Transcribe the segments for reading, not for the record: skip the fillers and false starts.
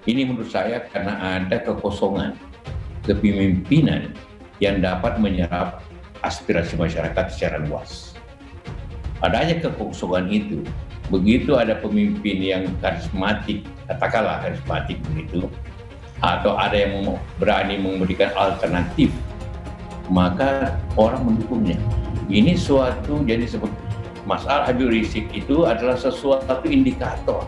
Ini menurut saya karena ada kekosongan kepemimpinan yang dapat menyerap aspirasi masyarakat secara luas. Adanya kekosongan itu, begitu ada pemimpin yang karismatik, katakanlah karismatik begitu, atau ada yang berani memberikan alternatif, maka orang mendukungnya. Ini suatu, jadi seperti Mas Habib Rizik itu adalah sesuatu indikator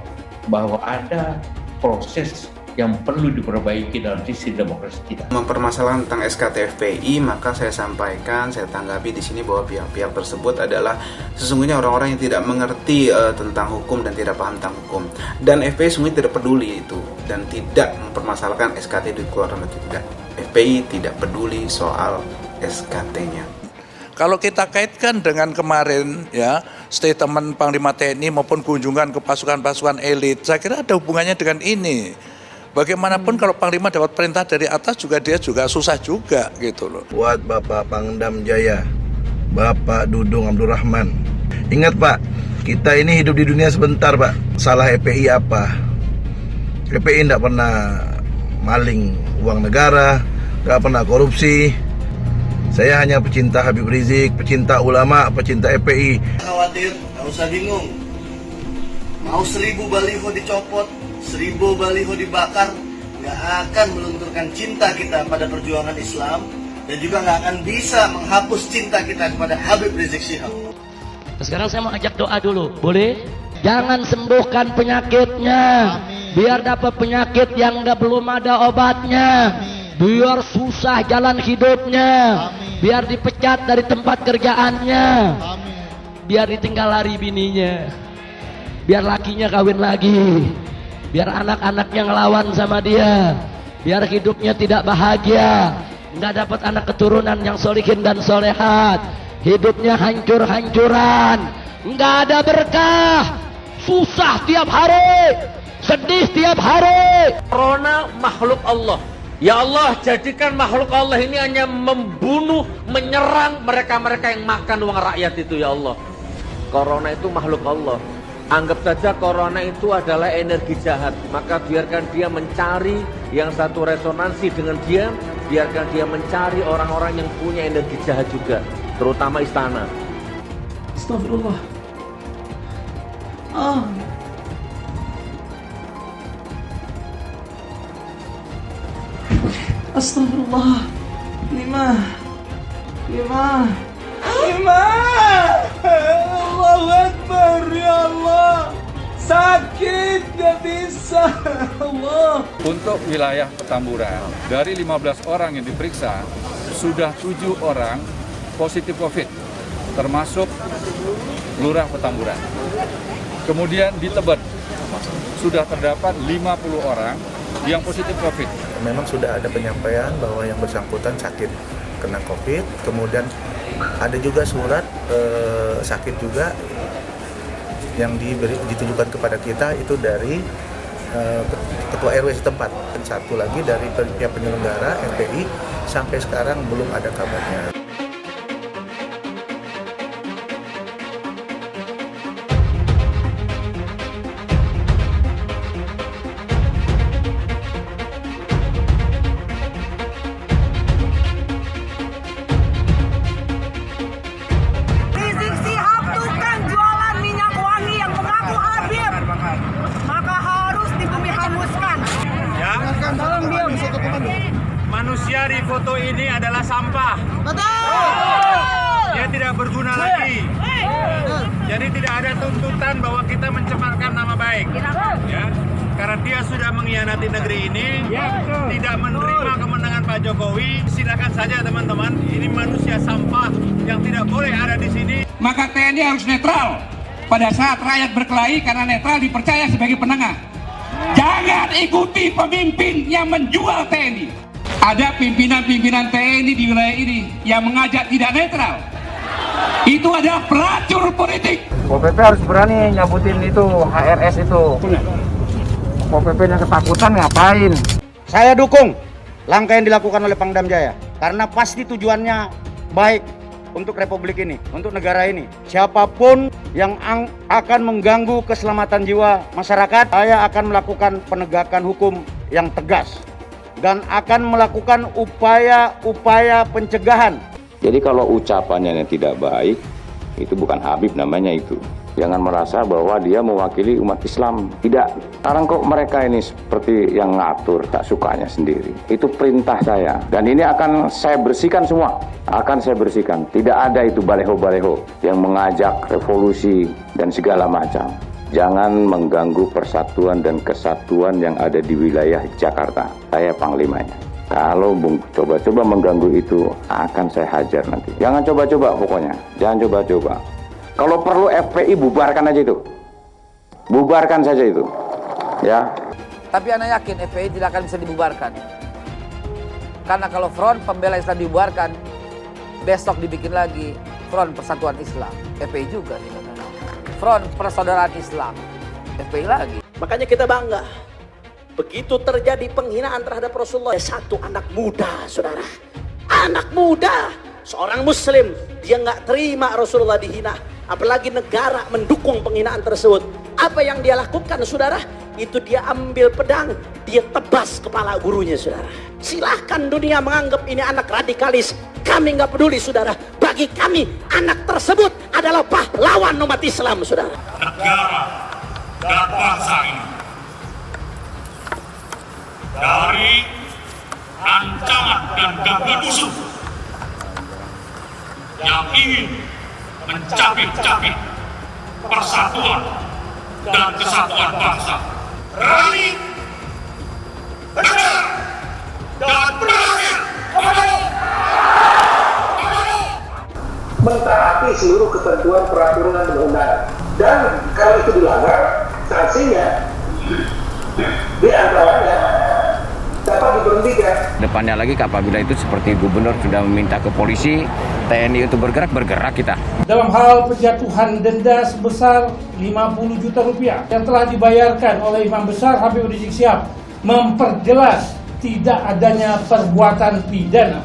bahwa ada proses yang perlu diperbaiki dalam sistem demokrasi kita. Mempermasalahkan tentang SKT FPI, maka saya sampaikan, saya tanggapi di sini bahwa pihak-pihak tersebut adalah sesungguhnya orang-orang yang tidak mengerti tentang hukum dan tidak paham tentang hukum. Dan FPI sungguh tidak peduli itu dan tidak mempermasalahkan SKT dikeluarkan atau tidak. FPI tidak peduli soal SKT-nya. Kalau kita kaitkan dengan kemarin ya statement Panglima TNI maupun kunjungan ke pasukan-pasukan elit, saya kira ada hubungannya dengan ini. Bagaimanapun kalau Panglima dapat perintah dari atas juga dia juga susah juga gitu loh. Buat Bapak Pangdam Jaya, Bapak Dudung Abdurrahman, ingat Pak, kita ini hidup di dunia sebentar Pak. Salah EPI apa? EPI tidak pernah maling uang negara, tidak pernah korupsi. Saya hanya pecinta Habib Rizik, pecinta ulama, pecinta EPI. Khawatir, gak usah bingung. Mau 1000 baliho dicopot, 1000 baliho dibakar, gak akan melunturkan cinta kita pada perjuangan Islam dan juga gak akan bisa menghapus cinta kita kepada Habib Rizik Syihab. Sekarang saya mau ajak doa dulu, boleh? Jangan sembuhkan penyakitnya, biar dapat penyakit yang belum ada obatnya, biar susah jalan hidupnya, biar dipecat dari tempat kerjaannya, biar ditinggal lari bininya, biar lakinya kawin lagi, biar anak-anaknya ngelawan sama dia, biar hidupnya tidak bahagia, nggak dapat anak keturunan yang solihin dan solehat, hidupnya hancur-hancuran, nggak ada berkah, susah tiap hari, sedih tiap hari. Corona makhluk Allah. Ya Allah, jadikan makhluk Allah ini hanya membunuh, menyerang mereka-mereka yang makan uang rakyat itu ya Allah. Corona itu makhluk Allah. Anggap saja corona itu adalah energi jahat. Maka biarkan dia mencari yang satu resonansi dengan dia. Biarkan dia mencari orang-orang yang punya energi jahat juga. Terutama istana. Astagfirullah. Astagfirullah. 5. Allahu Akbar, ya Allah. Sakit, gak bisa. Allah. Untuk wilayah Petamburan, dari 15 orang yang diperiksa, sudah 7 orang positif COVID, termasuk Lurah Petamburan. Kemudian di Tebet, sudah terdapat 50 orang yang positif COVID. Memang sudah ada penyampaian bahwa yang bersangkutan sakit kena COVID, kemudian ada juga surat sakit juga yang ditujukan kepada kita itu dari Ketua RW setempat. Dan satu lagi dari pihak penyelenggara FPI sampai sekarang belum ada kabarnya. Rizik Syihab tukang jualan minyak wangi yang mengaku Habib, maka harus dibumi hanguskan. Ya, Tolong diam. manusia di foto ini adalah sampah. Betul. Dia tidak berguna lagi. Jadi tidak ada tuntutan bahwa kita mencemarkan nama baik. Ya, karena dia sudah mengkhianati negeri ini, tidak menerima kemenangan Pak Jokowi. Silakan saja teman-teman, ini manusia sampah yang tidak boleh ada di sini. Maka TNI harus netral pada saat rakyat berkelahi karena netral dipercaya sebagai penengah. Jangan ikuti pemimpin yang menjual TNI. Ada pimpinan-pimpinan TNI di wilayah ini yang mengajak tidak netral. Itu adalah pelacur politik. Pol PP harus berani nyabutin itu HRS itu. Pol PP yang ketakutan ngapain? Saya dukung langkah yang dilakukan oleh Pangdam Jaya karena pasti tujuannya baik untuk republik ini, untuk negara ini. Siapapun yang akan mengganggu keselamatan jiwa masyarakat, saya akan melakukan penegakan hukum yang tegas dan akan melakukan upaya-upaya pencegahan. Jadi kalau ucapannya yang tidak baik, itu bukan Habib namanya itu. Jangan merasa bahwa dia mewakili umat Islam. Tidak. Sekarang kok mereka ini seperti yang ngatur, tak sukanya sendiri. Itu perintah saya. Dan ini akan saya bersihkan semua. Akan saya bersihkan. Tidak ada itu baleho-baleho yang mengajak revolusi dan segala macam. Jangan mengganggu persatuan dan kesatuan yang ada di wilayah Jakarta. Saya panglimanya. Kalau coba-coba mengganggu itu, akan saya hajar nanti. Jangan coba-coba pokoknya. Jangan coba-coba. Kalau perlu FPI bubarkan aja itu. Bubarkan saja itu. Ya. Tapi Anda yakin FPI tidak akan bisa dibubarkan? Karena kalau Front Pembela Islam dibubarkan, besok dibikin lagi Front Persatuan Islam. FPI juga nih. Front Persaudaraan Islam. FPI lagi. Makanya kita bangga. Begitu terjadi penghinaan terhadap Rasulullah, satu anak muda, saudara. Anak muda. Seorang muslim, dia nggak terima Rasulullah dihina. Apalagi negara mendukung penghinaan tersebut. Apa yang dia lakukan, saudara? Itu dia ambil pedang, dia tebas kepala gurunya, saudara. Silahkan dunia menganggap ini anak radikalis. Kami nggak peduli, saudara. Bagi kami, anak tersebut adalah pahlawan umat Islam, saudara. Negara dan bangsa ini dari ancaman dan gangguan musuh yang ingin mencapik-capik persatuan dan kesatuan bangsa. Berani, benar, dan berhasil. Mentaati seluruh ketentuan peraturan dan undang-undang. Dan kalau itu dilanggar, sanksinya di antaranya dapat diberhentikan. Depannya lagi apabila itu seperti gubernur sudah meminta ke polisi, TNI untuk bergerak kita. Dalam hal penjatuhan denda sebesar 50 juta rupiah yang telah dibayarkan oleh Imam Besar Habib Rizik Syihab memperjelas tidak adanya perbuatan pidana.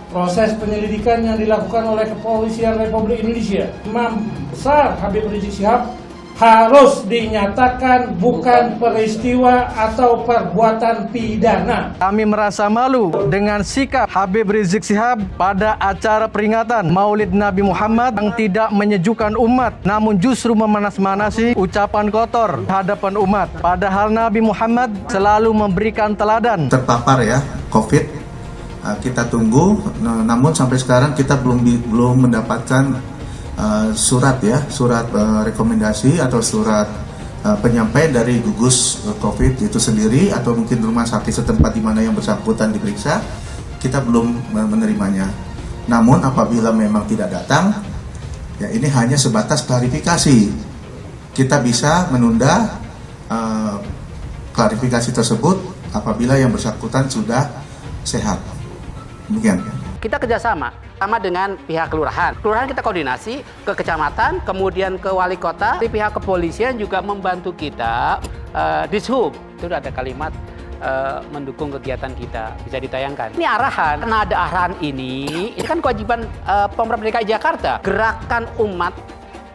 Proses penyelidikan yang dilakukan oleh Kepolisian Republik Indonesia, Imam Besar Habib Rizik Syihab harus dinyatakan bukan peristiwa atau perbuatan pidana. Kami merasa malu dengan sikap Habib Rizik Syihab pada acara peringatan Maulid Nabi Muhammad yang tidak menyejukkan umat, namun justru memanas-manasi ucapan kotor di hadapan umat. Padahal Nabi Muhammad selalu memberikan teladan. Terpapar ya COVID, kita tunggu. Namun sampai sekarang kita belum mendapatkan surat rekomendasi atau surat penyampaian dari gugus COVID itu sendiri atau mungkin rumah sakit setempat di mana yang bersangkutan diperiksa, kita belum menerimanya. Namun apabila memang tidak datang, ya ini hanya sebatas klarifikasi. Kita bisa menunda klarifikasi tersebut apabila yang bersangkutan sudah sehat. Demikian. Kita kerjasama sama dengan pihak kelurahan. Kelurahan kita koordinasi ke kecamatan, kemudian ke wali kota. Di pihak kepolisian juga membantu kita. Dishub itu ada kalimat mendukung kegiatan kita, bisa ditayangkan. Ini arahan, karena ada arahan ini kan kewajiban Pemprov DKI Jakarta. Gerakan umat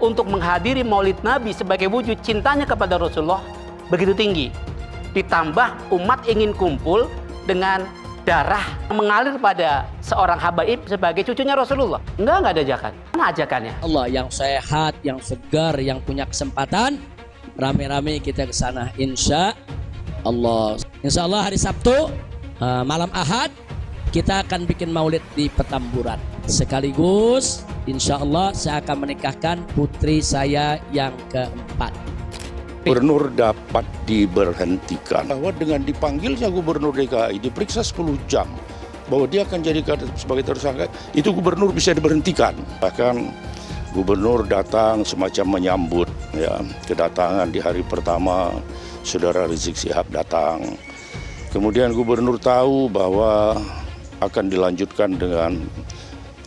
untuk menghadiri Maulid Nabi sebagai wujud cintanya kepada Rasulullah begitu tinggi. Ditambah umat ingin kumpul dengan darah mengalir pada seorang habaib sebagai cucunya Rasulullah. Enggak ada ajakan. Mana ajakannya? Allah yang sehat, yang segar, yang punya kesempatan, rame-rame kita ke sana insya Allah. Insya Allah hari Sabtu malam Ahad kita akan bikin maulid di Petamburan. Sekaligus insya Allah saya akan menikahkan putri saya yang keempat. Gubernur dapat diberhentikan bahwa dengan dipanggilnya Gubernur DKI diperiksa 10 jam bahwa dia akan jadi sebagai tersangka, itu Gubernur bisa diberhentikan. Bahkan Gubernur datang semacam menyambut ya kedatangan di hari pertama Saudara Rizik Syihab datang. Kemudian Gubernur tahu bahwa akan dilanjutkan dengan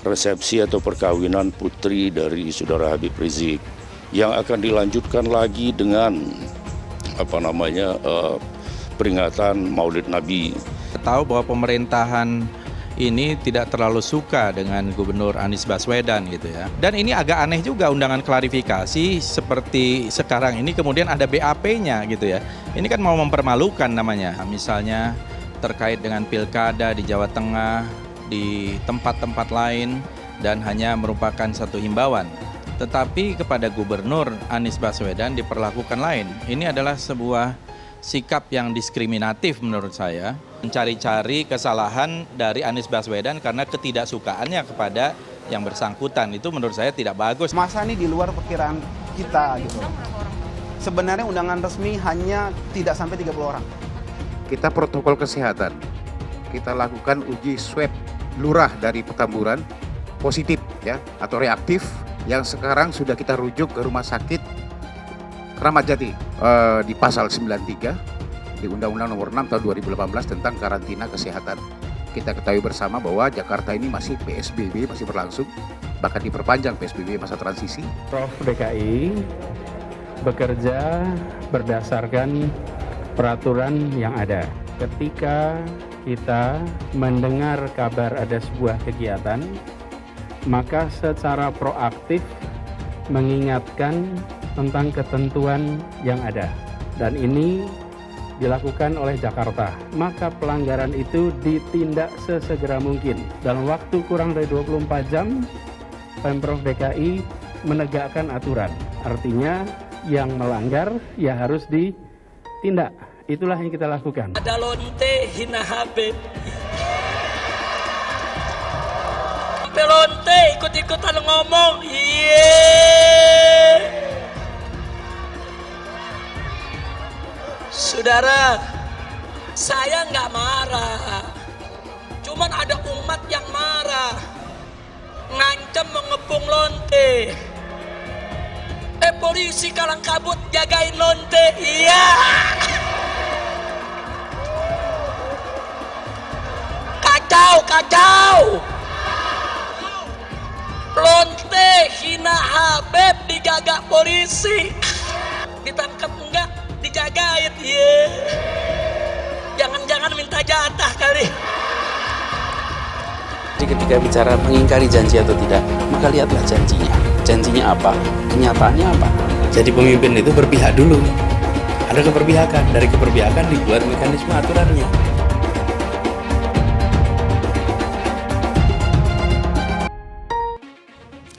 resepsi atau perkawinan putri dari Saudara Habib Rizik, yang akan dilanjutkan lagi dengan peringatan Maulid Nabi. Tahu bahwa pemerintahan ini tidak terlalu suka dengan Gubernur Anies Baswedan gitu ya. Dan ini agak aneh juga undangan klarifikasi seperti sekarang ini kemudian ada BAP-nya gitu ya. Ini kan mau mempermalukan namanya. Misalnya terkait dengan pilkada di Jawa Tengah, di tempat-tempat lain, dan hanya merupakan satu himbauan. Tetapi kepada Gubernur Anies Baswedan diperlakukan lain. Ini adalah sebuah sikap yang diskriminatif menurut saya. Mencari-cari kesalahan dari Anies Baswedan karena ketidaksukaannya kepada yang bersangkutan. Itu menurut saya tidak bagus. Masa ini di luar perkiraan kita gitu. Sebenarnya undangan resmi hanya tidak sampai 30 orang. Kita protokol kesehatan. Kita lakukan uji swab lurah dari Petamburan positif ya atau reaktif yang sekarang sudah kita rujuk ke Rumah Sakit Kramat Jati di pasal 93 di Undang-Undang Nomor 6 Tahun 2018 tentang karantina kesehatan. Kita ketahui bersama bahwa Jakarta ini masih PSBB masih berlangsung, bahkan diperpanjang PSBB masa transisi. Prof DKI bekerja berdasarkan peraturan yang ada. Ketika kita mendengar kabar ada sebuah kegiatan, maka secara proaktif mengingatkan tentang ketentuan yang ada. Dan ini dilakukan oleh Jakarta. Maka pelanggaran itu ditindak sesegera mungkin. Dalam waktu kurang dari 24 jam, Pemprov DKI menegakkan aturan. Artinya yang melanggar ya harus ditindak. Itulah yang kita lakukan. Ada lonte hina Habib. Pelonte ikut-ikutan ngomong. Saudara, saya nggak marah. Cuman ada umat yang marah. Ngancam mengepung lonte. Polisi kalang kabut jagain lonte. Iya. Kacau. Lonte hina Habib dijaga polisi. Ditangkap enggak? Dijagain. Jangan-jangan minta jatah kali. Jadi ketika bicara mengingkari janji atau tidak, maka lihatlah janjinya. Janjinya apa? Kenyataannya apa? Jadi pemimpin itu berpihak dulu. Ada keberpihakan. Dari keberpihakan dibuat mekanisme aturannya.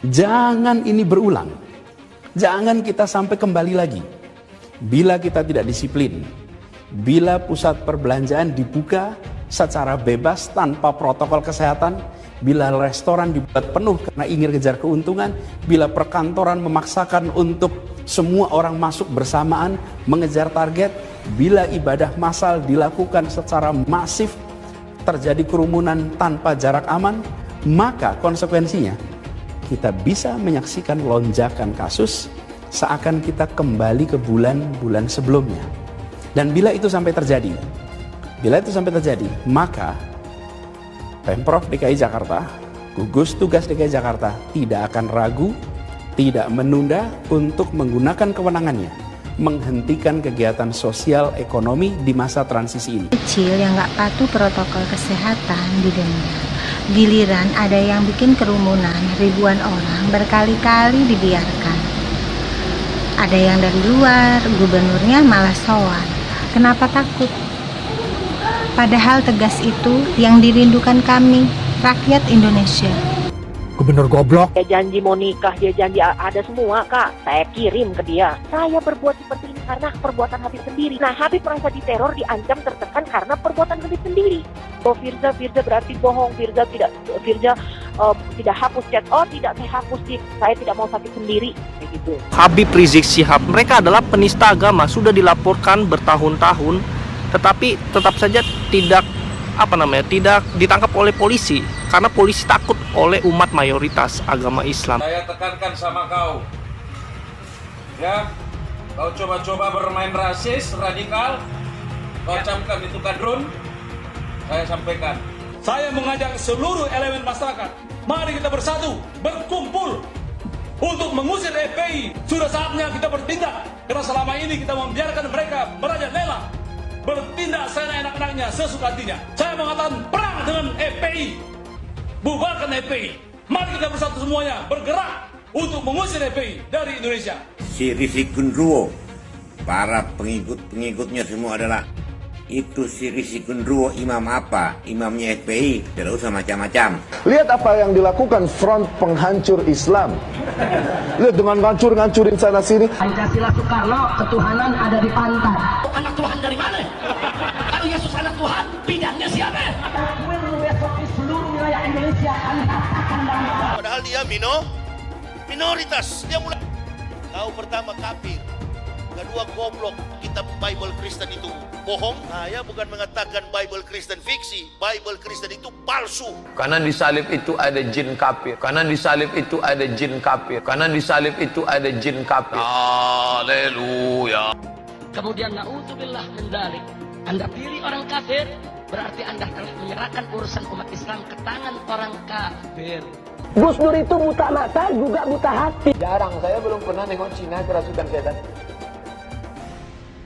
Jangan ini berulang. Jangan kita sampai kembali lagi. Bila kita tidak disiplin, bila pusat perbelanjaan dibuka secara bebas tanpa protokol kesehatan, bila restoran dibuat penuh karena ingin kejar keuntungan, bila perkantoran memaksakan untuk semua orang masuk bersamaan mengejar target, bila ibadah massal dilakukan secara masif, terjadi kerumunan tanpa jarak aman, maka konsekuensinya kita bisa menyaksikan lonjakan kasus seakan kita kembali ke bulan-bulan sebelumnya. Dan bila itu sampai terjadi, maka Pemprov DKI Jakarta, gugus tugas DKI Jakarta tidak akan ragu, tidak menunda untuk menggunakan kewenangannya menghentikan kegiatan sosial ekonomi di masa transisi ini. Kecil yang nggak patuh protokol kesehatan didenda. Giliran ada yang bikin kerumunan ribuan orang berkali-kali dibiarkan. Ada yang dari luar, gubernurnya malah sowan. Kenapa takut? Padahal tegas itu yang dirindukan kami, rakyat Indonesia. Gubernur goblok. Dia janji mau nikah, dia janji ada semua, Kak. Saya kirim ke dia. Saya berbuat seperti ini karena perbuatan Habib sendiri. Nah, Habib merasa diteror, diancam, tertekan karena perbuatan Habib sendiri. Oh, Firza berarti bohong. Firza tidak hapus chat. Oh, tidak, saya hapus sih. Saya tidak mau sakit sendiri. Kayak gitu. Habib Rizik Syihab, mereka adalah penista agama, sudah dilaporkan bertahun-tahun, tetapi tetap saja tidak ditangkap oleh polisi karena polisi takut oleh umat mayoritas agama Islam. Saya tekankan sama kau, ya, kau coba-coba bermain rasis, radikal, kau camkan itu kadrun, saya sampaikan. Saya mengajak seluruh elemen masyarakat, mari kita bersatu, berkumpul untuk mengusir FPI. Sudah saatnya kita bertindak, karena selama ini kita membiarkan mereka merajalela, bertindak seenak-enaknya, sesuka hatinya. Saya mengatakan perang dengan FPI. Bubarkan FPI. Mari kita bersatu semuanya bergerak untuk mengusir FPI dari Indonesia. Si Risi Gundruwo, para pengikutnya semua adalah itu si Risi Gundruwo imam apa? Imamnya FPI, tidak usah macam-macam. Lihat apa yang dilakukan front penghancur Islam. Lihat dengan ngancur-ngancurin sana sini. Pancasila Soekarno, ketuhanan ada di pantat. Anak Tuhan dari mana? Kalau Yesus anak Tuhan, bidangnya siapa? Besok di seluruh wilayah Indonesia akan katakan bahwa padahal dia minoritas. Dia mulai kau pertama kafir, kedua goblok. Kitab Bible Kristen itu bohong. Saya bukan mengatakan Bible Kristen fiksi. Bible Kristen itu palsu. Karena di salib itu ada jin kafir. Karena di salib itu ada jin kafir. Karena di salib itu ada jin kafir. Haleluya. kemudian na'udzubillah min dzalik, Anda pilih orang kafir, berarti Anda telah menyerahkan urusan umat Islam ke tangan orang kafir. Gus Dur itu buta mata juga buta hati. Jarang, saya belum pernah nengok Cina kerasukan setan.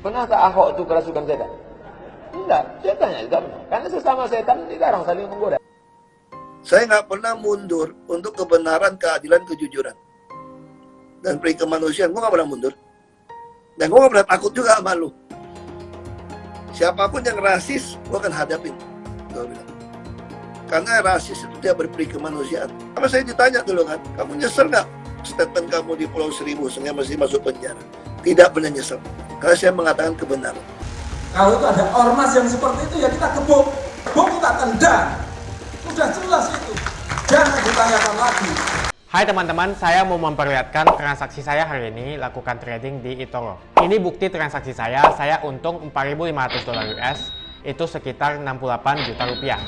Pernah tak Ahok itu kerasukan setan? Enggak, setannya tidak pernah. Karena sesama setan dilarang saling menggoda. Saya nggak pernah mundur untuk kebenaran, keadilan, kejujuran. Dan peri kemanusiaan, gue nggak pernah mundur. Dan gue nggak pernah takut juga sama lu. Siapapun yang rasis, gue akan hadapin. Gue bilang. Karena rasis itu dia berperi kemanusiaan. Sama saya ditanya dulu kan, kamu nyesel nggak statement kamu di Pulau Seribu sehingga masih masuk penjara? Tidak pernah nyesel. Karena saya mengatakan kebenaran. Kalau itu ada ormas yang seperti itu, ya kita gebuk. Gebuk kita tendang. Sudah jelas itu. Jangan ditanyakan lagi. Hai teman-teman, saya mau memperlihatkan transaksi saya hari ini lakukan trading di eToro. Ini bukti transaksi saya untung $4.500 US, itu sekitar 68 juta rupiah.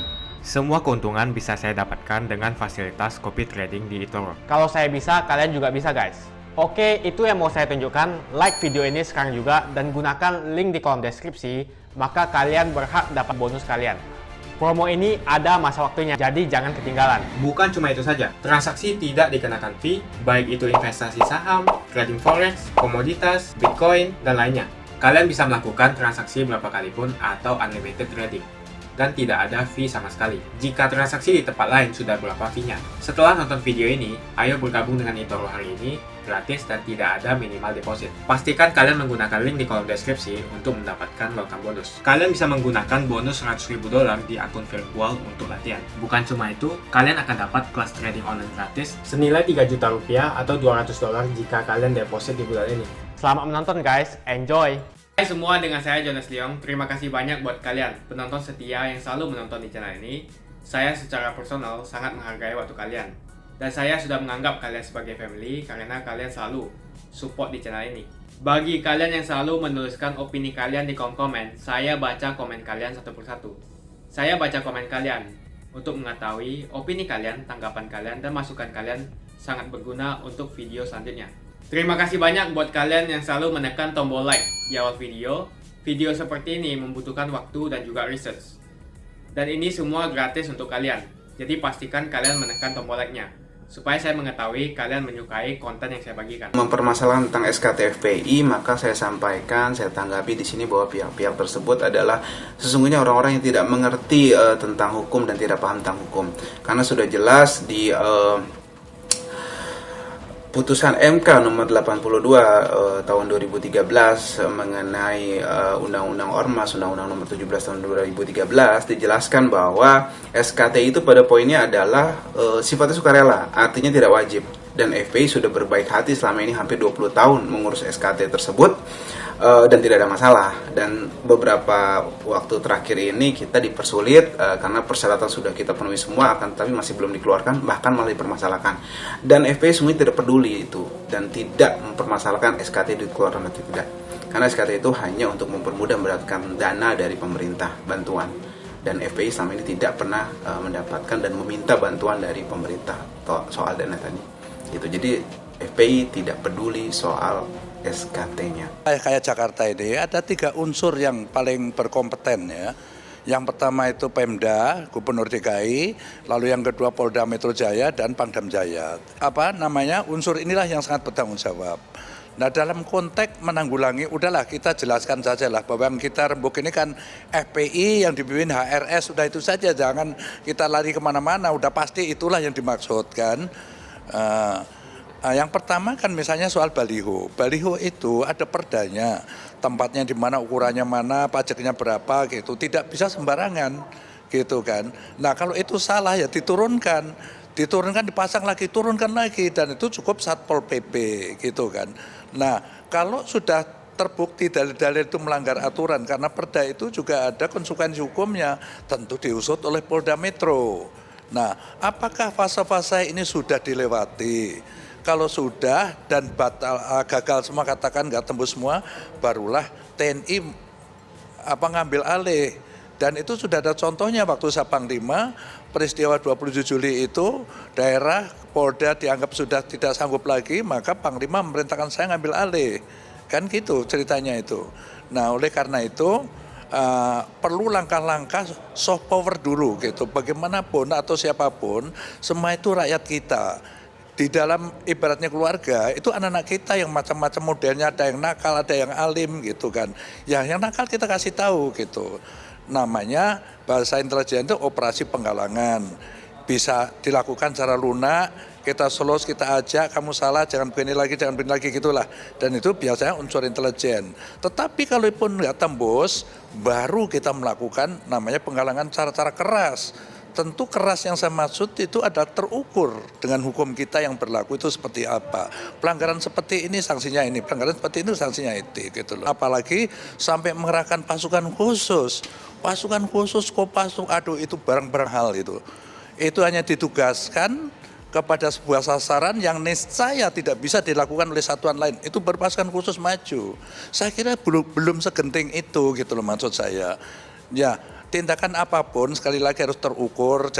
Semua keuntungan bisa saya dapatkan dengan fasilitas copy trading di eToro. Kalau saya bisa, kalian juga bisa guys. Oke, itu yang mau saya tunjukkan. Like video ini sekarang juga dan gunakan link di kolom deskripsi, maka kalian berhak dapat bonus kalian. Promo ini ada masa waktunya, jadi jangan ketinggalan. Bukan cuma itu saja, transaksi tidak dikenakan fee, baik itu investasi saham, trading forex, komoditas, bitcoin, dan lainnya. Kalian bisa melakukan transaksi berapa kali pun atau unlimited trading. Dan tidak ada fee sama sekali. Jika transaksi di tempat lain sudah berapa fee-nya. Setelah nonton video ini, ayo bergabung dengan eToro hari ini, gratis dan tidak ada minimal deposit. Pastikan kalian menggunakan link di kolom deskripsi untuk mendapatkan welcome bonus. Kalian bisa menggunakan bonus $100.000 di akun virtual untuk latihan. Bukan cuma itu, kalian akan dapat kelas trading online gratis senilai 3 juta rupiah atau $200 jika kalian deposit di bulan ini. Selamat menonton guys, enjoy! Hai semua, dengan saya Jonas Leong. Terima kasih banyak buat kalian penonton setia yang selalu menonton di channel ini. Saya secara personal sangat menghargai waktu kalian. Dan saya sudah menganggap kalian sebagai family karena kalian selalu support di channel ini. Bagi kalian yang selalu menuliskan opini kalian di kolom komen, saya baca komen kalian satu persatu. Saya baca komen kalian untuk mengetahui opini kalian, tanggapan kalian, dan masukan kalian sangat berguna untuk video selanjutnya. Terima kasih banyak buat kalian yang selalu menekan tombol like di awal video. Video seperti ini membutuhkan waktu dan juga research. Dan ini semua gratis untuk kalian. Jadi pastikan kalian menekan tombol like-nya supaya saya mengetahui kalian menyukai konten yang saya bagikan. Mempermasalahkan tentang SKT FPI, maka saya sampaikan, saya tanggapi di sini bahwa pihak-pihak tersebut adalah sesungguhnya orang-orang yang tidak mengerti tentang hukum dan tidak paham tentang hukum. Karena sudah jelas di putusan MK nomor 82 tahun 2013 mengenai Undang-Undang Ormas, Undang-Undang nomor 17 tahun 2013 dijelaskan bahwa SKT itu pada poinnya adalah sifatnya sukarela, artinya tidak wajib. Dan FPI sudah berbaik hati selama ini hampir 20 tahun mengurus SKT tersebut dan tidak ada masalah. Dan beberapa waktu terakhir ini kita dipersulit karena persyaratan sudah kita penuhi semua, akan tapi masih belum dikeluarkan, bahkan malah dipermasalahkan. Dan FPI semuanya tidak peduli itu dan tidak mempermasalahkan SKT dikeluarkan atau tidak. Karena SKT itu hanya untuk mempermudah mendapatkan dana dari pemerintah, bantuan. Dan FPI selama ini tidak pernah mendapatkan dan meminta bantuan dari pemerintah soal dana tadi. Itu jadi FPI tidak peduli soal SKT-nya. Kayak Jakarta ini ada 3 unsur yang paling berkompeten ya. Yang pertama itu Pemda, Gubernur DKI, lalu yang kedua Polda Metro Jaya dan Pangdam Jaya. Unsur inilah yang sangat bertanggung jawab. Nah dalam konteks menanggulangi, udahlah kita jelaskan saja lah bahwa yang kita rembuk ini kan FPI yang dipimpin HRS, sudah itu saja, jangan kita lari kemana-mana, udah pasti itulah yang dimaksudkan. Yang pertama kan misalnya soal baliho. Baliho itu ada perdanya, tempatnya di mana, ukurannya mana, pajaknya berapa gitu. Tidak bisa sembarangan gitu kan. Nah kalau itu salah ya diturunkan, dipasang lagi, turunkan lagi, dan itu cukup Satpol PP gitu kan. Nah kalau sudah terbukti dalil-dalil itu melanggar aturan, karena perda itu juga ada konsekuensi hukumnya, tentu diusut oleh Polda Metro. Nah apakah fase-fase ini sudah dilewati? Kalau sudah dan gagal semua, katakan nggak tembus semua, barulah TNI ngambil alih. Dan itu sudah ada contohnya waktu saya Panglima, peristiwa 27 Juli itu daerah Polda dianggap sudah tidak sanggup lagi, maka Panglima memerintahkan saya ngambil alih. Kan gitu ceritanya itu. Nah oleh karena itu perlu langkah-langkah soft power dulu gitu. Bagaimanapun atau siapapun, semua itu rakyat kita. Di dalam ibaratnya keluarga itu anak-anak kita yang macam-macam modelnya, ada yang nakal, ada yang alim gitu kan. Ya yang nakal kita kasih tahu gitu. Namanya bahasa intelijen itu operasi penggalangan. Bisa dilakukan secara lunak, kita selos, kita ajak, kamu salah, jangan begini lagi, jangan begini lagi gitulah. Dan itu biasanya unsur intelijen. Tetapi kalaupun nggak tembus, baru kita melakukan namanya penggalangan cara-cara keras. Tentu keras yang saya maksud itu adalah terukur dengan hukum kita yang berlaku itu seperti apa. Pelanggaran seperti ini sanksinya ini, pelanggaran seperti itu sanksinya itu gitu loh. Apalagi sampai mengerahkan pasukan khusus. Pasukan khusus, Kopassus, aduh itu barang-barang hal itu. Itu hanya ditugaskan kepada sebuah sasaran yang niscaya tidak bisa dilakukan oleh satuan lain. Itu berpasukan khusus maju. Saya kira belum segenting itu gitu loh maksud saya. Ya, tindakan apapun sekali lagi harus terukur,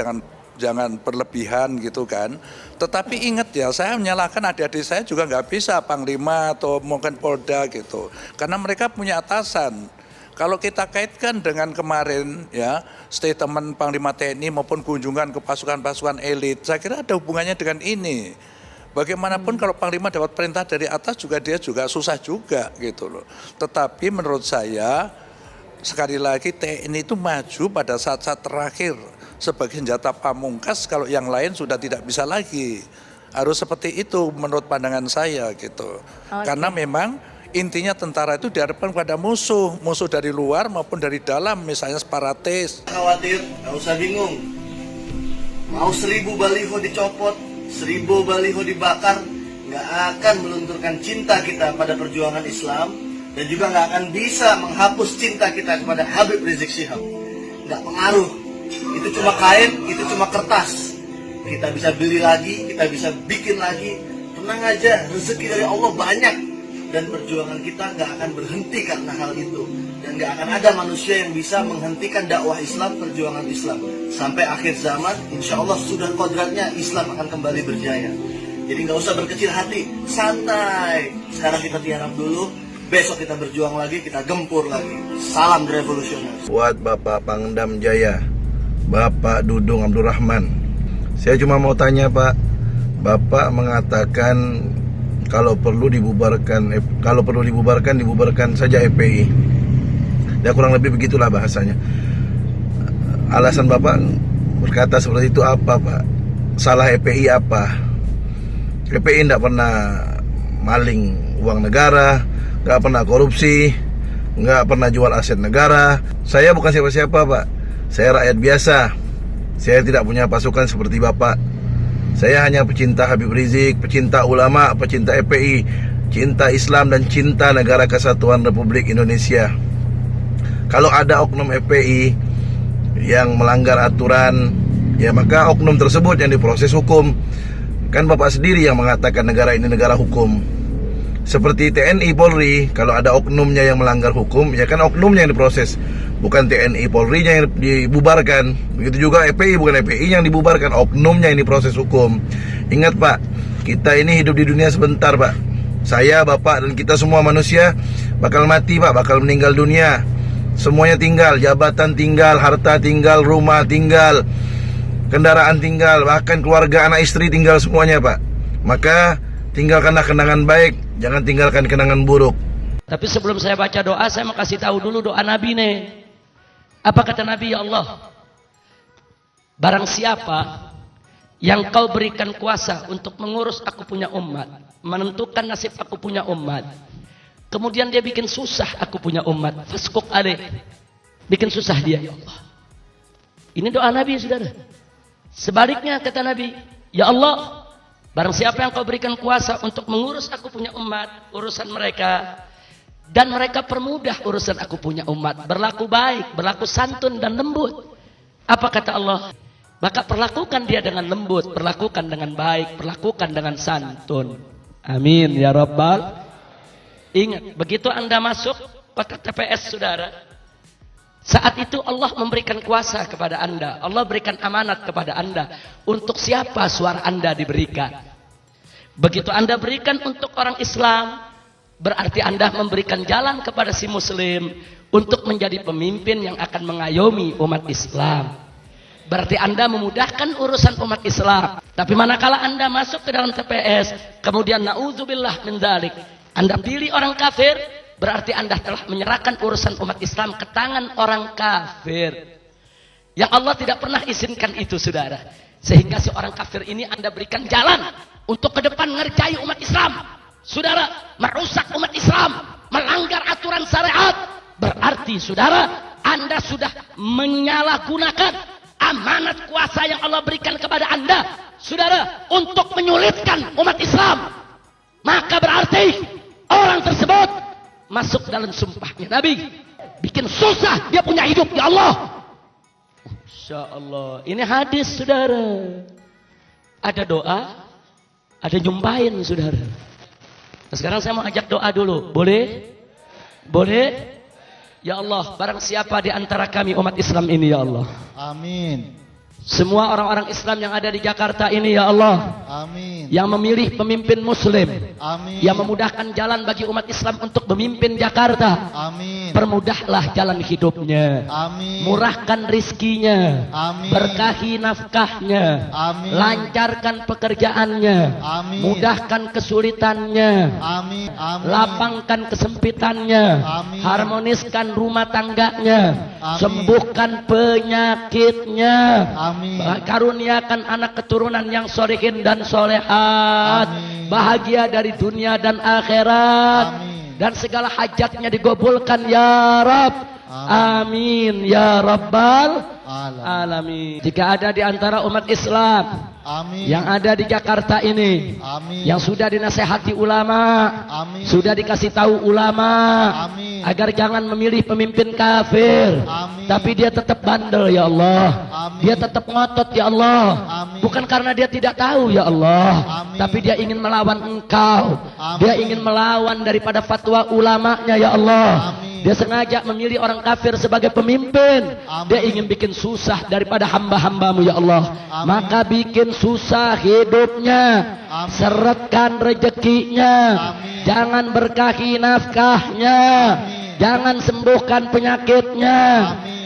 jangan berlebihan gitu kan. Tetapi ingat ya, saya menyalahkan adik-adik saya juga nggak bisa Panglima atau mungkin Polda gitu, karena mereka punya atasan. Kalau kita kaitkan dengan kemarin ya statement Panglima TNI maupun kunjungan ke pasukan-pasukan elit, saya kira ada hubungannya dengan ini. Bagaimanapun kalau Panglima dapat perintah dari atas juga dia juga susah juga gitu loh. Tetapi menurut saya sekali lagi TNI itu maju pada saat-saat terakhir sebagai senjata pamungkas kalau yang lain sudah tidak bisa lagi. Harus seperti itu menurut pandangan saya gitu. Karena memang intinya tentara itu diharapkan kepada musuh dari luar maupun dari dalam, misalnya separatis. Khawatir, nggak usah bingung. Mau 1000 baliho dicopot, 1000 baliho dibakar, nggak akan melunturkan cinta kita pada perjuangan Islam. Dan juga nggak akan bisa menghapus cinta kita kepada Habib Rizik Syihab. Nggak pengaruh. Itu cuma kain, itu cuma kertas. Kita bisa beli lagi, kita bisa bikin lagi. Tenang aja, rezeki dari Allah banyak. Dan perjuangan kita nggak akan berhenti karena hal itu. Dan nggak akan ada manusia yang bisa menghentikan dakwah Islam, perjuangan Islam. Sampai akhir zaman, insya Allah sudah kodratnya Islam akan kembali berjaya. Jadi nggak usah berkecil hati, santai. Sekarang kita tiarap dulu. Besok kita berjuang lagi, kita gempur lagi. Salam revolusioner. Buat Bapak Pangdam Jaya, Bapak Dudung Abdurrahman, saya cuma mau tanya Pak, Bapak mengatakan kalau perlu dibubarkan saja FPI. Ya kurang lebih begitulah bahasanya. Alasan Bapak berkata seperti itu apa Pak? Salah FPI apa? FPI tidak pernah maling uang negara, nggak pernah korupsi, nggak pernah jual aset negara. Saya bukan siapa-siapa Pak, saya rakyat biasa. Saya tidak punya pasukan seperti Bapak. Saya hanya pecinta Habib Rizik, pecinta ulama, pecinta FPI, cinta Islam dan cinta negara kesatuan Republik Indonesia. Kalau ada oknum FPI yang melanggar aturan, ya maka oknum tersebut yang diproses hukum. Kan Bapak sendiri yang mengatakan negara ini negara hukum. Seperti TNI Polri, kalau ada oknumnya yang melanggar hukum, ya kan oknumnya yang diproses, bukan TNI Polri yang dibubarkan. Begitu juga FPI, bukan FPI yang dibubarkan, oknumnya yang diproses hukum. Ingat Pak, kita ini hidup di dunia sebentar Pak. Saya, Bapak, dan kita semua manusia bakal mati Pak, bakal meninggal dunia. Semuanya tinggal, jabatan tinggal, harta tinggal, rumah tinggal, kendaraan tinggal, bahkan keluarga, anak istri tinggal semuanya Pak. Maka tinggalkanlah kenangan baik, jangan tinggalkan kenangan buruk. Tapi sebelum saya baca doa, saya mau kasih tahu dulu doa Nabi nih. Apa kata Nabi? Ya Allah, barang siapa yang kau berikan kuasa untuk mengurus aku punya umat, menentukan nasib aku punya umat, kemudian dia bikin susah aku punya umat, faskuk alaih, bikin susah dia, ya Allah. Ini doa Nabi, saudara. Sebaliknya kata Nabi, ya Allah, barang siapa yang kau berikan kuasa untuk mengurus aku punya umat, urusan mereka, dan mereka permudah urusan aku punya umat, berlaku baik, berlaku santun dan lembut. Apa kata Allah? Maka perlakukan dia dengan lembut, perlakukan dengan baik, perlakukan dengan santun. Amin ya Rabbal. Ingat, begitu Anda masuk ke TPS, saudara, saat itu Allah memberikan kuasa kepada Anda, Allah berikan amanat kepada Anda. Untuk siapa suara Anda diberikan? Begitu Anda berikan untuk orang Islam, berarti Anda memberikan jalan kepada si Muslim untuk menjadi pemimpin yang akan mengayomi umat Islam. Berarti Anda memudahkan urusan umat Islam. Tapi manakala Anda masuk ke dalam TPS, kemudian na'udzubillah min dzalik, Anda pilih orang kafir, berarti Anda telah menyerahkan urusan umat Islam ke tangan orang kafir. Yang Allah tidak pernah izinkan itu, saudara. Sehingga seorang kafir ini Anda berikan jalan untuk ke depan ngerjai umat Islam. Saudara, merusak umat Islam, melanggar aturan syariat, berarti saudara, Anda sudah menyalahgunakan amanat kuasa yang Allah berikan kepada Anda, saudara, untuk menyulitkan umat Islam. Maka berarti orang tersebut masuk dalam sumpahnya Nabi, bikin susah dia punya hidup, ya Allah. Insya Allah, ini hadis, saudara. Ada doa, ada nyumpahin, saudara. Nah, sekarang saya mau ajak doa dulu, boleh? Boleh? Ya Allah, barang siapa di antara kami umat Islam ini, ya Allah. Amin. Semua orang-orang Islam yang ada di Jakarta ini, ya Allah. Amin. Yang memilih pemimpin Muslim. Amin. Yang memudahkan jalan bagi umat Islam untuk memimpin Jakarta. Amin. Permudahlah jalan hidupnya. Amin. Murahkan rizkinya. Amin. Berkahi nafkahnya. Amin. Lancarkan pekerjaannya. Amin. Mudahkan kesulitannya. Amin. Amin. Lapangkan kesempitannya. Amin. Harmoniskan rumah tangganya. Amin. Sembuhkan penyakitnya. Amin. Karuniakan anak keturunan yang solehin dan solehat. Amin. Bahagia dari dunia dan akhirat. Amin. Dan segala hajatnya digabulkan, ya Rabb. Amin ya Rabbal Alamin. Jika ada di antara umat Islam yang ada di Jakarta ini, yang sudah dinasehati ulama, sudah dikasih tahu ulama, agar jangan memilih pemimpin kafir, tapi dia tetap bandel, ya Allah. Dia tetap ngotot, ya Allah. Bukan karena dia tidak tahu, ya Allah, tapi dia ingin melawan Engkau. Dia ingin melawan daripada fatwa ulamanya, ya Allah. Dia sengaja memilih orang kafir sebagai pemimpin. Dia ingin bikin susah daripada hamba-hambamu, ya Allah. Maka bikin susah hidupnya. Seretkan rezekinya. Jangan berkahi nafkahnya. Jangan sembuhkan penyakitnya.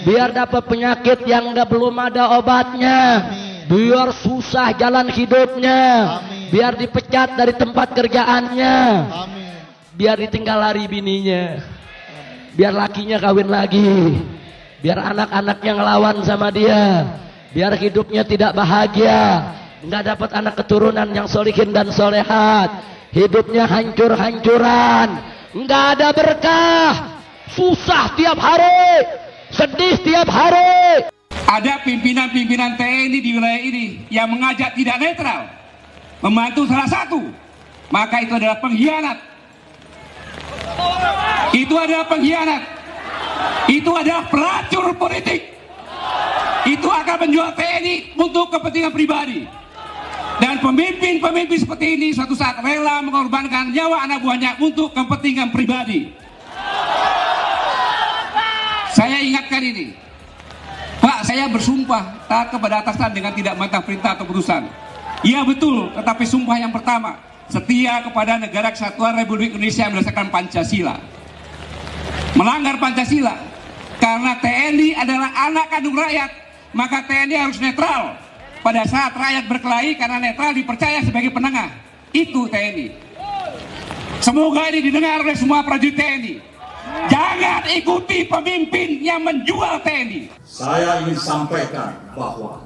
Biar dapat penyakit yang belum ada obatnya. Biar susah jalan hidupnya. Biar dipecat dari tempat kerjaannya. Biar ditinggal lari bininya. Biar lakinya kawin lagi. Biar anak-anaknya ngelawan sama dia. Biar hidupnya tidak bahagia. Nggak dapat anak keturunan yang solihin dan solehat. Hidupnya hancur-hancuran. Nggak ada berkah. Susah tiap hari. Sedih tiap hari. Ada pimpinan-pimpinan TNI di wilayah ini yang mengajak tidak netral. Membantu salah satu. Maka itu adalah pengkhianat. Itu adalah pengkhianat. Itu adalah pelacur politik. Itu akan menjual TNI untuk kepentingan pribadi. Dan pemimpin-pemimpin seperti ini suatu saat rela mengorbankan nyawa anak buahnya untuk kepentingan pribadi. Saya ingatkan ini. Pak, saya bersumpah taat kepada atasan dengan tidak mentah perintah atau putusan. Iya betul, tetapi sumpah yang pertama, setia kepada negara kesatuan Republik Indonesia berdasarkan Pancasila. Melanggar Pancasila karena TNI adalah anak kandung rakyat, maka TNI harus netral pada saat rakyat berkelahi, karena netral dipercaya sebagai penengah. Itu TNI. Semoga ini didengar oleh semua prajurit TNI. Jangan ikuti pemimpin yang menjual TNI. Saya ingin sampaikan bahwa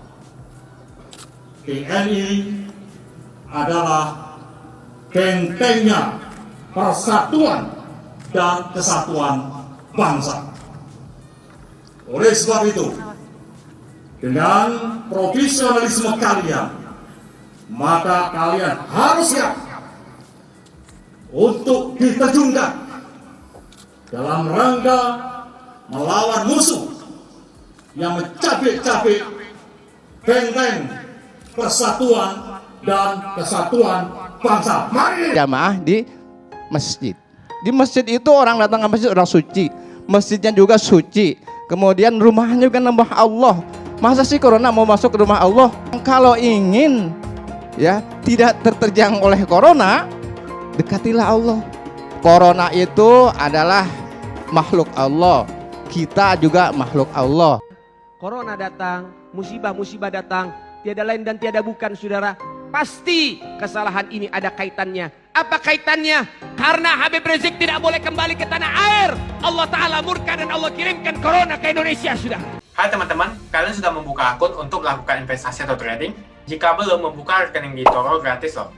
TNI adalah bentengnya persatuan dan kesatuan bangsa. Oleh sebab itu, dengan profesionalisme kalian, maka kalian harus siap untuk diterjunkan dalam rangka melawan musuh yang mencabik-cabik benteng persatuan dan kesatuan bangsa. Mari jamaah di masjid. Di masjid itu orang datang ke masjid orang suci, masjidnya juga suci. Kemudian rumahnya juga nambah Allah. Masa sih corona mau masuk ke rumah Allah? Kalau ingin ya tidak terterjang oleh corona, dekatilah Allah. Corona itu adalah makhluk Allah. Kita juga makhluk Allah. Corona datang, musibah-musibah datang, tiada lain dan tiada bukan, saudara. Pasti kesalahan ini ada kaitannya. Apa kaitannya? Karena Habib Rizik tidak boleh kembali ke tanah air. Allah Ta'ala murka dan Allah kirimkan corona ke Indonesia, saudara. Hai teman-teman, kalian sudah membuka akun untuk melakukan investasi atau trading? Jika belum, membuka rekening di eToro gratis loh.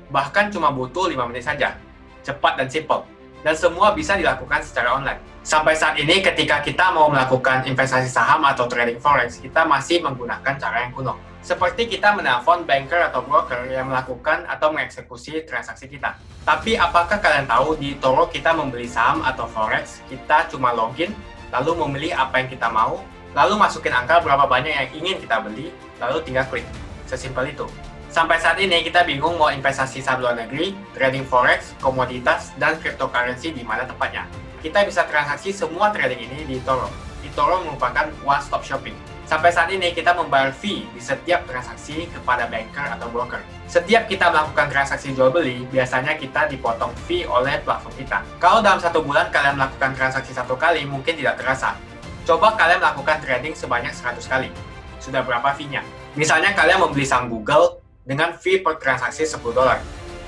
Bahkan cuma butuh 5 menit saja. Cepat dan simple. Dan semua bisa dilakukan secara online. Sampai saat ini ketika kita mau melakukan investasi saham atau trading forex, kita masih menggunakan cara yang kuno. Seperti kita menelpon banker atau broker yang melakukan atau mengeksekusi transaksi kita. Tapi apakah kalian tahu di eToro kita membeli saham atau forex, kita cuma login, lalu memilih apa yang kita mau, lalu masukin angka berapa banyak yang ingin kita beli, lalu tinggal klik. Sesimpel itu. Sampai saat ini kita bingung mau investasi saham luar negeri, trading forex, komoditas, dan cryptocurrency di mana tepatnya. Kita bisa transaksi semua trading ini di eToro. eToro merupakan one-stop shopping. Sampai saat ini kita membayar fee di setiap transaksi kepada banker atau broker. Setiap kita melakukan transaksi jual beli, biasanya kita dipotong fee oleh platform kita. Kalau dalam 1 bulan kalian melakukan transaksi 1 kali, mungkin tidak terasa. Coba kalian melakukan trading sebanyak 100 kali. Sudah berapa fee-nya? Misalnya kalian membeli saham Google dengan fee per transaksi $10.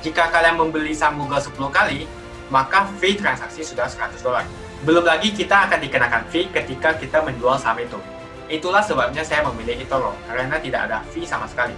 Jika kalian membeli saham Google 10 kali, maka fee transaksi sudah $100. Belum lagi kita akan dikenakan fee ketika kita menjual saham itu. Itulah sebabnya saya memilih eToro, karena tidak ada fee sama sekali.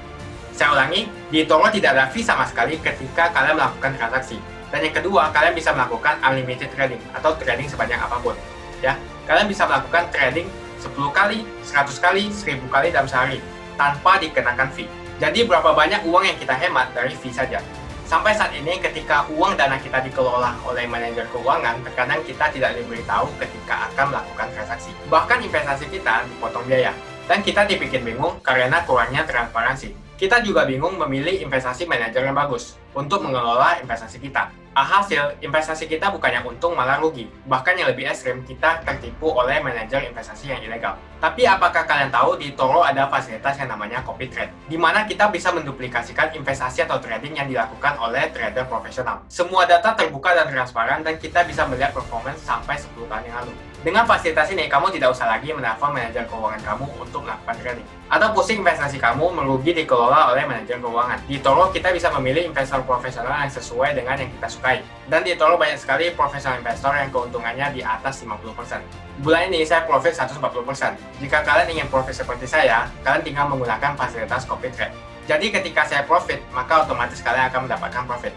Saya ulangi, di eToro tidak ada fee sama sekali ketika kalian melakukan transaksi. Dan yang kedua, kalian bisa melakukan unlimited trading atau trading sebanyak apapun. Ya, kalian bisa melakukan trading 10 kali, 100 kali, 1000 kali dalam sehari tanpa dikenakan fee. Jadi berapa banyak uang yang kita hemat dari fee saja. Sampai saat ini ketika uang dana kita dikelola oleh manajer keuangan, terkadang kita tidak diberitahu ketika akan melakukan transaksi. Bahkan investasi kita dipotong biaya. Dan kita dibikin bingung karena kurangnya transparansi. Kita juga bingung memilih investasi manajer yang bagus untuk mengelola investasi kita. Alhasil, investasi kita bukannya untung malah rugi. Bahkan yang lebih ekstrim, kita tertipu oleh manajer investasi yang ilegal. Tapi apakah kalian tahu di eToro ada fasilitas yang namanya copy trade, di mana kita bisa menduplikasikan investasi atau trading yang dilakukan oleh trader profesional. Semua data terbuka dan transparan dan kita bisa melihat performance sampai 10 tahun yang lalu. Dengan fasilitas ini, kamu tidak usah lagi menelpon manajer keuangan kamu untuk melakukan trading. Atau pusing investasi kamu merugi dikelola oleh manajer keuangan. Di eToro, kita bisa memilih investor profesional yang sesuai dengan yang kita sukai. Dan di eToro banyak sekali profesional investor yang keuntungannya di atas 50%. Bulan ini saya profit 140%. Jika kalian ingin profit seperti saya, kalian tinggal menggunakan fasilitas copy trade. Jadi ketika saya profit, maka otomatis kalian akan mendapatkan profit.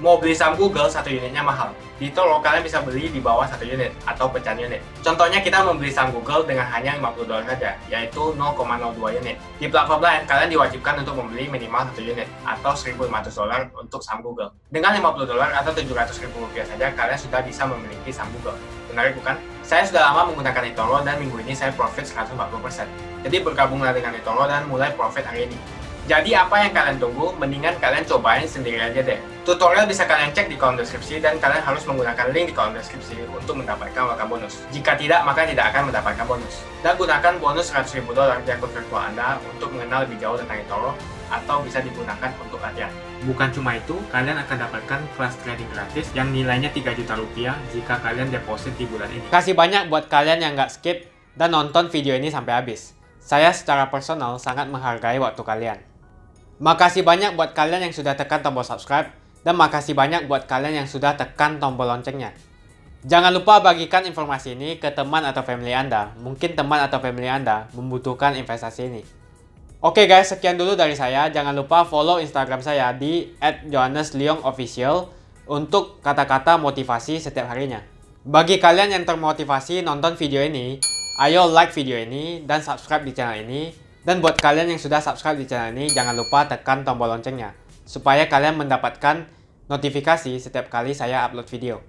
Mau beli saham Google, 1 unitnya mahal. Di eToro, kalian bisa beli di bawah 1 unit atau pecahan unit. Contohnya kita membeli saham Google dengan hanya $50 saja, yaitu 0,02 unit. Di platform lain, kalian diwajibkan untuk membeli minimal 1 unit atau $1.500 untuk saham Google. Dengan $50 atau Rp700.000 saja, kalian sudah bisa memiliki saham Google. Menarik bukan? Saya sudah lama menggunakan eToro dan minggu ini saya profit 140%. Jadi bergabunglah dengan eToro dan mulai profit hari ini. Jadi apa yang kalian tunggu, mendingan kalian cobain sendiri aja deh. Tutorial bisa kalian cek di kolom deskripsi dan kalian harus menggunakan link di kolom deskripsi untuk mendapatkan welcome bonus. Jika tidak, maka tidak akan mendapatkan bonus. Dan gunakan bonus $100.000 di akun virtual Anda untuk mengenal lebih jauh tentang eToro atau bisa digunakan untuk latihan. Bukan cuma itu, kalian akan dapatkan kelas trading gratis yang nilainya Rp3 juta jika kalian deposit di bulan ini. Kasih banyak buat kalian yang nggak skip dan nonton video ini sampai habis. Saya secara personal sangat menghargai waktu kalian. Makasih banyak buat kalian yang sudah tekan tombol subscribe Dan makasih banyak buat kalian yang sudah tekan tombol loncengnya. Jangan lupa bagikan informasi ini ke teman atau family Anda. Mungkin teman atau family Anda membutuhkan investasi ini. Oke guys, sekian dulu dari saya. Jangan lupa follow Instagram saya di @johannesleongofficial untuk kata-kata motivasi setiap harinya. Bagi kalian yang termotivasi nonton video ini, ayo like video ini dan subscribe di channel ini. Dan buat kalian yang sudah subscribe di channel ini, jangan lupa tekan tombol loncengnya supaya kalian mendapatkan notifikasi setiap kali saya upload video.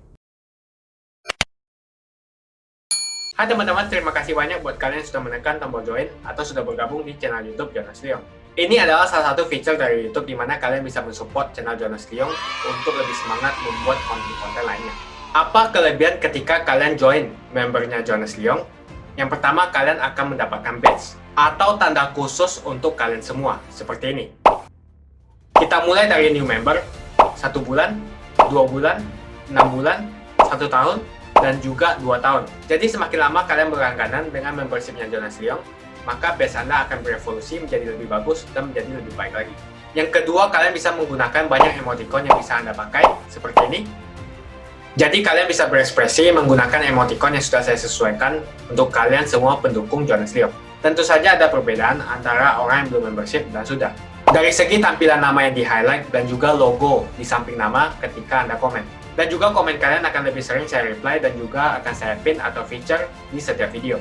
Hai teman-teman, terima kasih banyak buat kalian yang sudah menekan tombol join atau sudah bergabung di channel YouTube Jonas Leong. Ini adalah salah satu feature dari YouTube di mana kalian bisa mensupport channel Jonas Leong untuk lebih semangat membuat konten-konten lainnya. Apa kelebihan ketika kalian join membernya Jonas Leong? Yang pertama, kalian akan mendapatkan badge atau tanda khusus untuk kalian semua, seperti ini. Kita mulai dari new member, 1 bulan, 2 bulan, 6 bulan, 1 tahun, dan juga 2 tahun. Jadi semakin lama kalian berlangganan dengan membershipnya Jonas Leong, maka badge Anda akan berevolusi menjadi lebih bagus dan menjadi lebih baik lagi. Yang kedua, kalian bisa menggunakan banyak emoticon yang bisa Anda pakai, seperti ini. Jadi kalian bisa berekspresi menggunakan emoticon yang sudah saya sesuaikan untuk kalian semua pendukung Jonas Leong. Tentu saja ada perbedaan antara orang yang belum membership dan sudah. Dari segi tampilan nama yang di-highlight dan juga logo di samping nama ketika Anda komen. Dan juga komen kalian akan lebih sering saya reply dan juga akan saya pin atau feature di setiap video.